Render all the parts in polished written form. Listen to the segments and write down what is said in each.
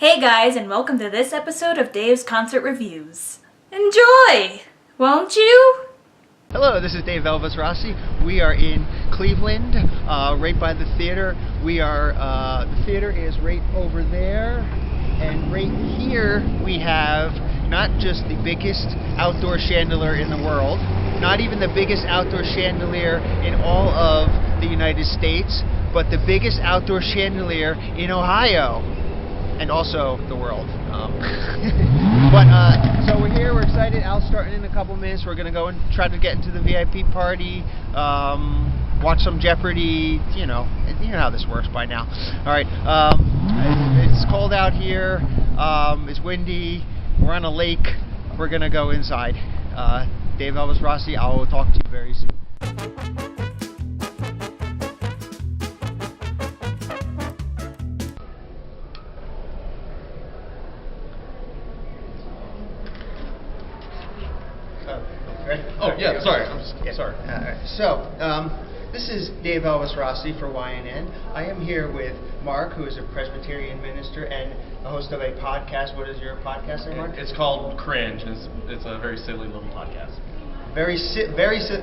Hey guys, and welcome to this episode of Dave's Concert Reviews. Enjoy, won't you? Hello, this is Dave Elvis Rossi. We are in Cleveland, right by the theater. The theater is right over there, and right here we have not just the biggest outdoor chandelier in the world, not even the biggest outdoor chandelier in all of the United States, but the biggest outdoor chandelier in Ohio. And also the world. So we're here, we're excited. Al's starting in a couple minutes. We're going to go and try to get into the VIP party, watch some Jeopardy. You know how this works by now. All right, it's cold out here. It's windy. We're on a lake. We're going to go inside. Dave Elvis Rossi, I will talk to you very soon. Ready? Oh, yeah, sorry. Sorry. All right. So, this is Dave Elvis Rossi for YNN. I am here with Marc, who is a Presbyterian minister and a host of a podcast. What is your podcast name, Marc? It's called Cringe. It's a very silly little podcast.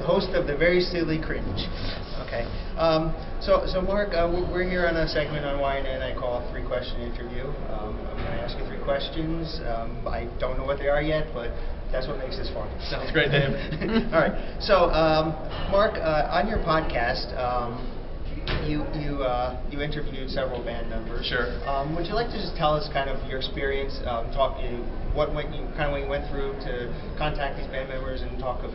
Host of the Very Silly Cringe. Okay. So Marc, we're here on a segment on YNN I call a 3-question interview. I'm going to ask you 3 questions. I don't know what they are yet, but that's what makes this fun. Sounds great, Dave. All right. So, Marc, on your podcast, you interviewed several band members. Sure. Would you like to just tell us kind of your experience, what you went through to contact these band members and talk of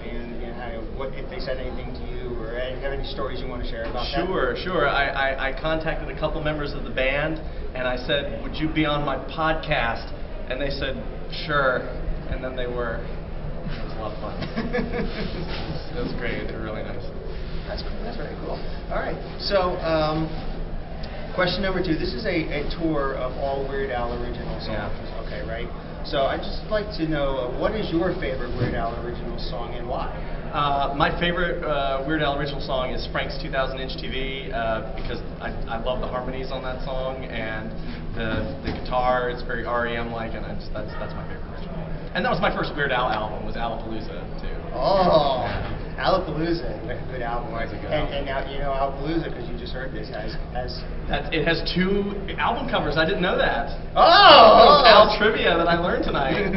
what if they said anything to you, or have any stories you want to share about that? Sure. I contacted a couple members of the band, and I said, "Would you be on my podcast?" And they said, "Sure." And then they were. It was a lot of fun. It was great. They were really nice. That's very cool. All right. So, question number 2. This is a tour of all Weird Al original songs. Yeah. Okay, right? So I'd just like to know, what is your favorite Weird Al original song and why? My favorite Weird Al original song is Frank's 2000-inch TV because I love the harmonies on that song, and the guitar is very REM-like, and that's my favorite original. And that was my first Weird Al album, was Alapalooza, too. Oh, Alapalooza, good album. And now you know Alapalooza because you just heard this has it has 2 album covers. I didn't know that. Oh! Al trivia that I learned tonight.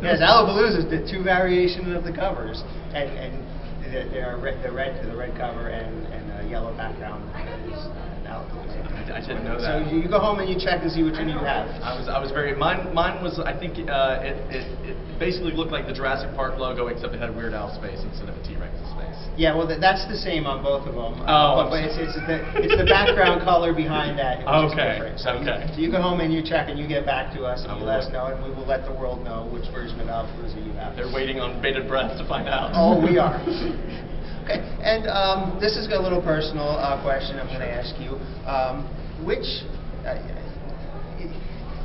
Yes, Alapalooza is the 2 variations of the covers, and they are the red cover and the yellow background is Alapalooza. I didn't know that. So you go home and you check and see which one you have. I was very mine was, I think it basically looked like the Jurassic Park logo, except it had a Weird Al space instead of a T-Rex's space. Yeah, well that's the same on both of them. Oh, but it's the background color behind that. Okay. So you go home and you check and you get back to us and you let us know, and we will let the world know which version of Alapalooza you have. They're waiting on bated breath to find out. Oh, we are. Okay, and this is a little personal question I'm going to ask you.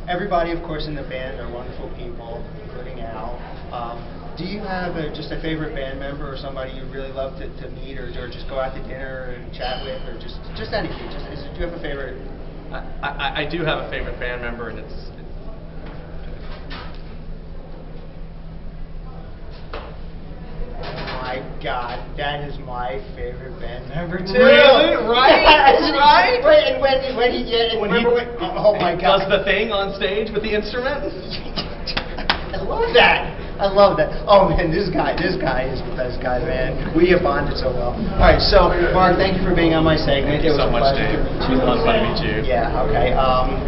Everybody, of course, in the band are wonderful people, including Al. Do you have just a favorite band member or somebody you really love to meet, or just go out to dinner and chat with, or just anything? Do you have a favorite? I do have a favorite band member, and it's my God, that is my favorite band member too. Really? Right? Right? Wait, and when he oh my God, does the thing on stage with the instrument? I love that. Oh man, this guy is the best guy, man. We have bonded so well. All right, so Marc, thank you for being on my segment. Thank you so much, Dave. It was a lot of fun to meet you. Yeah. Okay.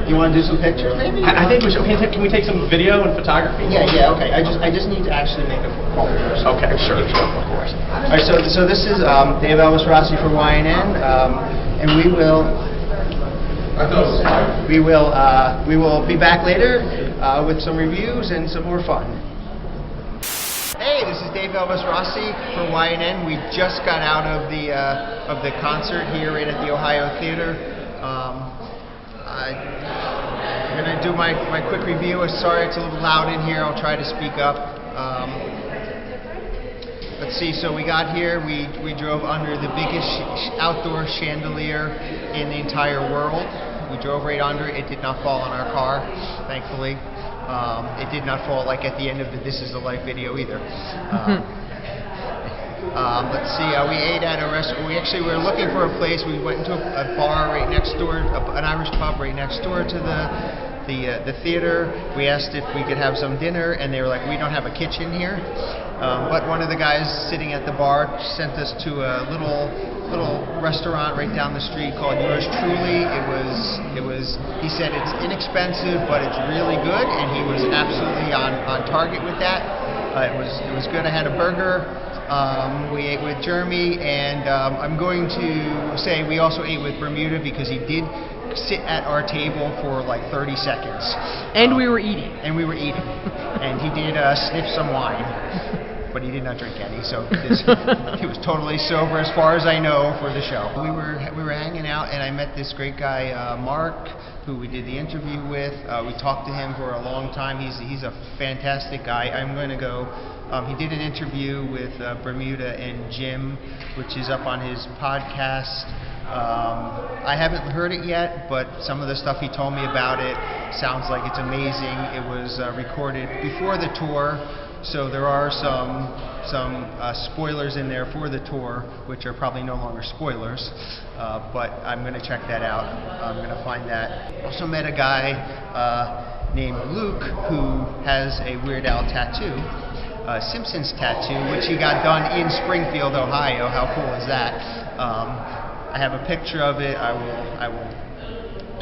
You want to do some pictures, maybe? I think we should. Can we take some video and photography? Yeah. Okay. I just need to actually make a phone first. Okay. Sure. Of course. All right. So this is Dave Elvis Rossi for YNN, and we will be back later with some reviews and some more fun. Hey, this is Dave Elvis Rossi from YNN. We just got out of the concert here right at the Ohio Theater. I'm going to do my quick review. Sorry it's a little loud in here. I'll try to speak up. Let's see, so we got here. We drove under the biggest outdoor chandelier in the entire world. We drove right under it. It did not fall on our car, thankfully. It did not fall like at the end of the This Is the Life video either. Let's see, we ate at a restaurant. We were looking for a place. We went into a bar right next door, an Irish pub right next door to the theater. We asked if we could have some dinner, and they were like, we don't have a kitchen here. But one of the guys sitting at the bar sent us to a little restaurant right down the street called Yours Truly. He said it's inexpensive, but it's really good, and he was absolutely on target with that. It was good. I had a burger. We ate with Jeremy, and I'm going to say we also ate with Bermuda because he did sit at our table for like 30 seconds. And we were eating. And he did sniff some wine, but he did not drink any, so he was totally sober as far as I know for the show. We were hanging out, and I met this great guy, Marc, who we did the interview with. We talked to him for a long time. He's a fantastic guy. I'm going to go. He did an interview with Bermuda and Jim, which is up on his podcast. I haven't heard it yet, but some of the stuff he told me about it sounds like it's amazing. It was recorded before the tour, so there are some spoilers in there for the tour, which are probably no longer spoilers, but I'm going to check that out. I'm going to find that. Also met a guy named Luke who has a Weird Al tattoo. Simpsons tattoo, which he got done in Springfield, Ohio. How cool is that? I have a picture of it. I will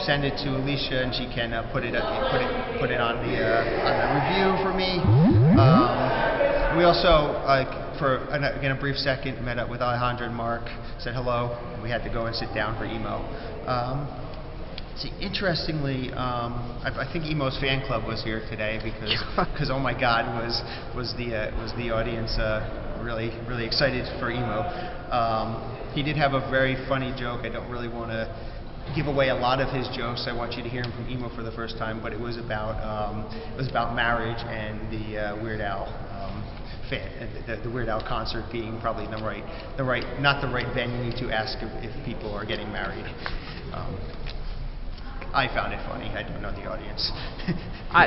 send it to Alicia, and she can put it on the review for me. We also, for again a brief second, met up with Alejandra and Marc. Said hello. We had to go and sit down for emo. See, interestingly, I think Emo's fan club was here today because oh my God, was the audience really excited for Emo. He did have a very funny joke. I don't really want to give away a lot of his jokes. I want you to hear him from Emo for the first time, but it was about marriage and the Weird Al. The Weird Al concert being probably not the right venue to ask if people are getting married. I found it funny. I don't know the audience.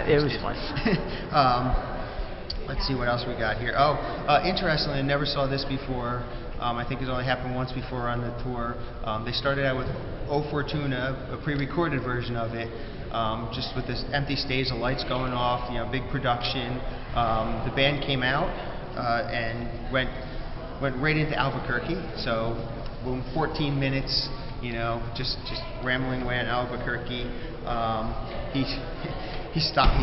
It was funny. Let's see what else we got here. Interestingly, I never saw this before. I think it's only happened once before on the tour. They started out with O Fortuna, a pre-recorded version of it, just with this empty stage, the lights going off, big production. The band came out and went right into Albuquerque. So, boom, 14 minutes. Just rambling away in Albuquerque. He stopped.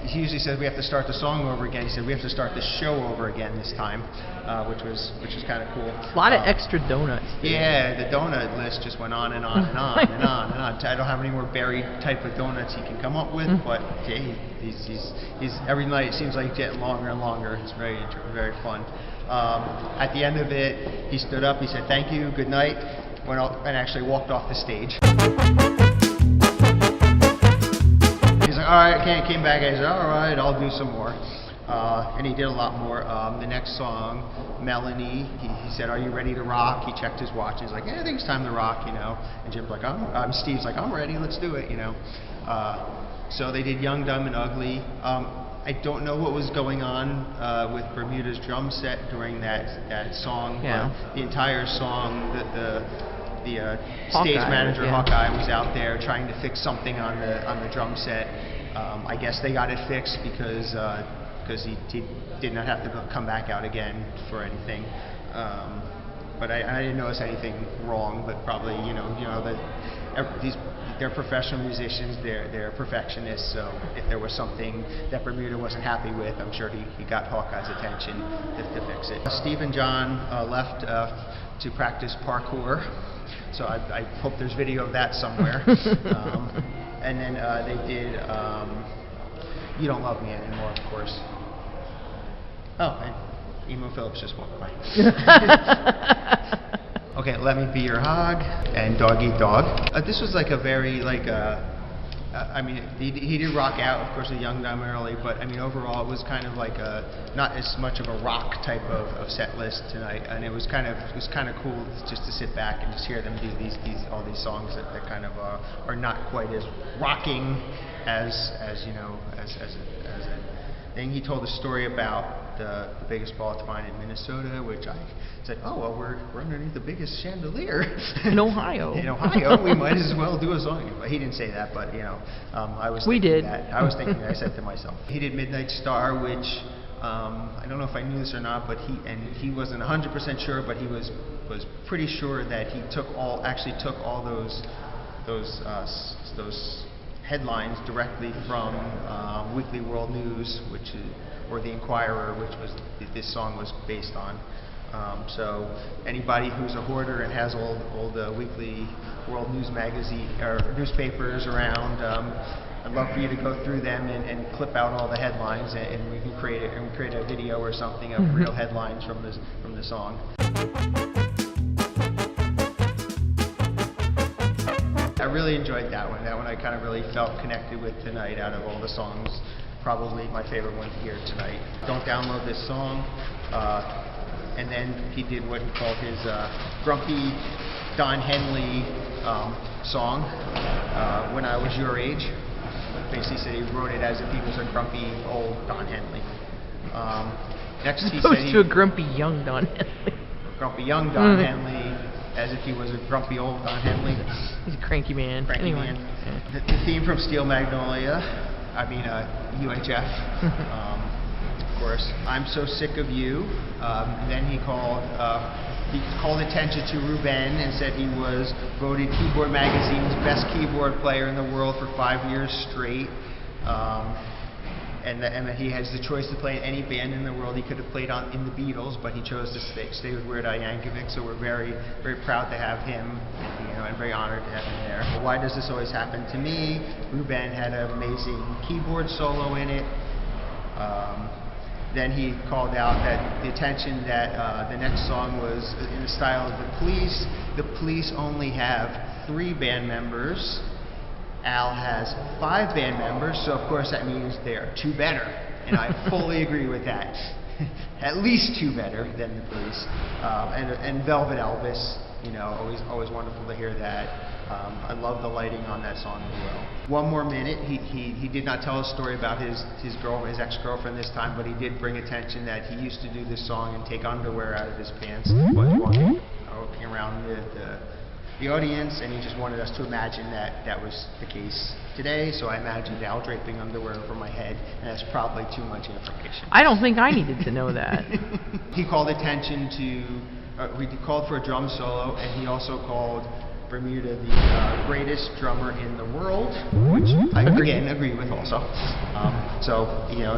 He usually says we have to start the song over again. He said we have to start the show over again this time, which was kind of cool. A lot of extra donuts. Yeah, the donut list just went on and on and on and on and on. I don't have any more berry type of donuts he can come up with, but yeah, he's every night it seems like getting longer and longer. It's very fun. At the end of it, he stood up. He said thank you, good night. Went out and actually walked off the stage. He's like, all right, came back. I said, all right, I'll do some more. And he did a lot more. The next song, Melanie, he said, are you ready to rock? He checked his watch. He's like, yeah, I think it's time to rock, And Jim's like, Steve's like, I'm ready, let's do it, So they did Young, Dumb, and Ugly. I don't know what was going on with Bermuda's drum set during that song. Yeah. But the entire song, the Hawkeye, stage manager, yeah. Hawkeye, was out there trying to fix something on the drum set. I guess they got it fixed because he did not have to come back out again for anything. But I didn't notice anything wrong. But probably they're professional musicians. They're perfectionists. So if there was something that Bermuda wasn't happy with, I'm sure he got Hawkeye's attention to fix it. Steve and John left to practice parkour. So I hope there's video of that somewhere. And then they did You Don't Love Me Anymore, of course. Oh, and Emo Phillips just walked by. Okay, Let Me Be Your Hog and Dog Eat Dog. This was like a very I mean, he did rock out, of course, with Young Dumb and Early, but I mean, overall, it was kind of like not as much of a rock type of set list tonight, and it was kind of cool just to sit back and just hear them do all these songs that kind of are not quite as rocking as you know as a thing. He told a story about the biggest ball to find in Minnesota, which I said, oh, well, we're underneath the biggest chandelier. In Ohio. In Ohio, we might as well do a song. But he didn't say that, but, you know, I was thinking that. I was thinking that. I said to myself. He did Midnight Star, which, I don't know if I knew this or not, but he wasn't 100% sure, but he was pretty sure that he took all those headlines directly from Weekly World News, or The Inquirer, which was this song was based on. So anybody who's a hoarder and has all the Weekly World News magazine or newspapers around, I'd love for you to go through them and clip out all the headlines, and we can create a video or something of real headlines from the song. I really enjoyed that one. That one I kind of really felt connected with tonight. Out of all the songs, probably my favorite one here tonight. Don't download this song. And then he did what he called his Grumpy Don Henley song, When I Was Your Age. Basically said he wrote it as if he was a grumpy old Don Henley. Next he said to a grumpy young Don Henley. Grumpy young Don Henley, as if he was a grumpy old Don Henley. He's a cranky man. Man. Yeah. The theme from Steel Magnolia, UHF. Of course, I'm So Sick of You. Then he called attention to Ruben and said he was voted Keyboard Magazine's best keyboard player in the world for 5 years straight. And that he has the choice to play in any band in the world. He could have played in the Beatles, but he chose to stay with Weird Al Yankovic. So we're very, very proud to have him, and very honored to have him there. But why does this always happen to me? Ruben had an amazing keyboard solo in it. Then he called out the attention that the next song was in the style of The Police. The Police only have 3 band members. Al has 5 band members, so of course that means they are 2 better, and I fully agree with that. At least 2 better than The Police. And Velvet Elvis, always wonderful to hear that. I love the lighting on that song as well. One more minute. He did not tell a story about his ex-girlfriend this time, but he did bring attention that he used to do this song and take underwear out of his pants while walking around the audience, and he just wanted us to imagine that was the case today. So I imagined Al draping underwear over my head, and that's probably too much information. I don't think I needed to know that. He called attention to. He called for a drum solo, and he also called Bermuda the greatest drummer in the world, which I again agree with also. So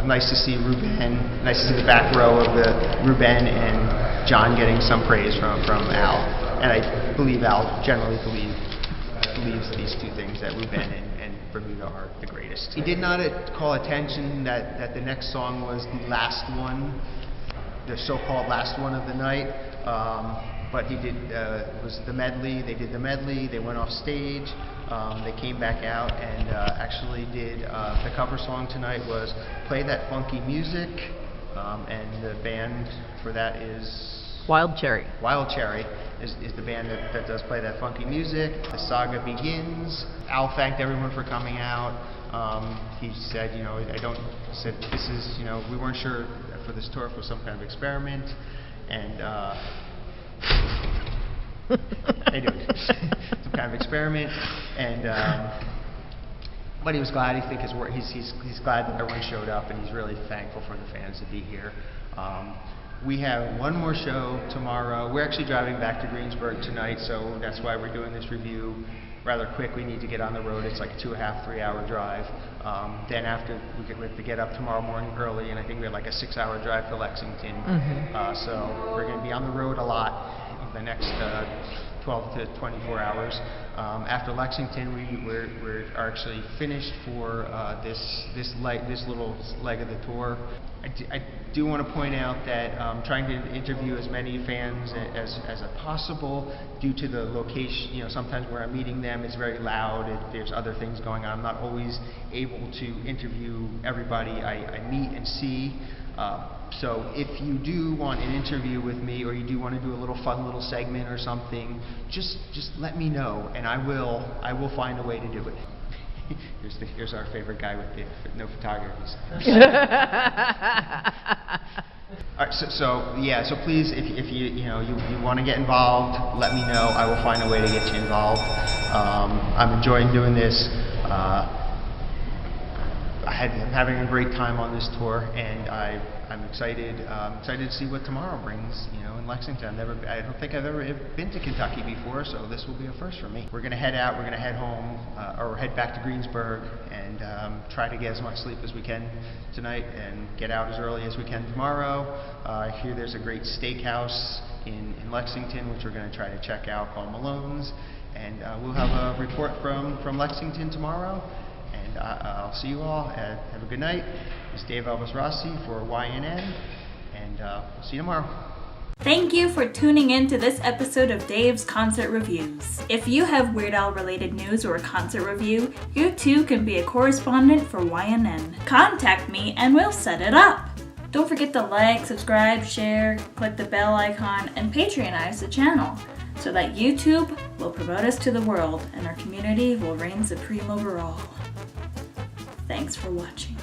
nice to see Ruben. Nice to see the back row of the Ruben and John getting some praise from Al. And I believe Al generally believes these 2 things, that Ruben and Bermuda are the greatest. He did not call attention that the next song was the last one, the so-called last one of the night. But he did was the medley. They did the medley. They went off stage. They came back out and actually did the cover song tonight was "Play That Funky Music," and the band for that is Wild Cherry. Wild Cherry is the band that does Play That Funky Music. The saga begins. Al thanked everyone for coming out. He said, this is, we weren't sure for this tour if it was some kind of experiment, and they do it. Some kind of experiment, and but he was glad. He's glad that everyone showed up, and he's really thankful for the fans to be here. We have one more show tomorrow. We're actually driving back to Greensburg tonight, so that's why we're doing this review rather quick. We need to get on the road. It's like a 2.5, 3-hour drive. Then after we have to get up tomorrow morning early, and I think we have like a 6-hour drive to Lexington. So we're going to be on the road a lot the next 12 to 24 hours. After Lexington, we're actually finished for this little leg of the tour. I do want to point out that trying to interview as many fans as possible due to the location. You know, sometimes where I'm meeting them is very loud. There's other things going on. I'm not always able to interview everybody I meet and see. So if you do want an interview with me, or you do want to do a little fun little segment or something, just let me know, and I will find a way to do it. Here's our favorite guy with no photographers. All right, so please, if you want to get involved, let me know. I will find a way to get you involved. I'm enjoying doing this. I'm having a great time on this tour, and I'm excited to see what tomorrow brings. In Lexington, I don't think I've ever been to Kentucky before, so this will be a first for me. We're gonna head out. We're gonna head home, or head back to Greensburg, and try to get as much sleep as we can tonight, and get out as early as we can tomorrow. I hear there's a great steakhouse in Lexington, which we're gonna try to check out, called Malone's, and we'll have a report from Lexington tomorrow. And I'll see you all. Have a good night. It's Dave Elvis Rossi for YNN, and we'll see you tomorrow. Thank you for tuning in to this episode of Dave's Concert Reviews. If you have Weird Al related news or a concert review, you too can be a correspondent for YNN. Contact me and we'll set it up. Don't forget to like, subscribe, share, click the bell icon, and Patreonize the channel, so that YouTube will promote us to the world and our community will reign supreme over all. Thanks for watching.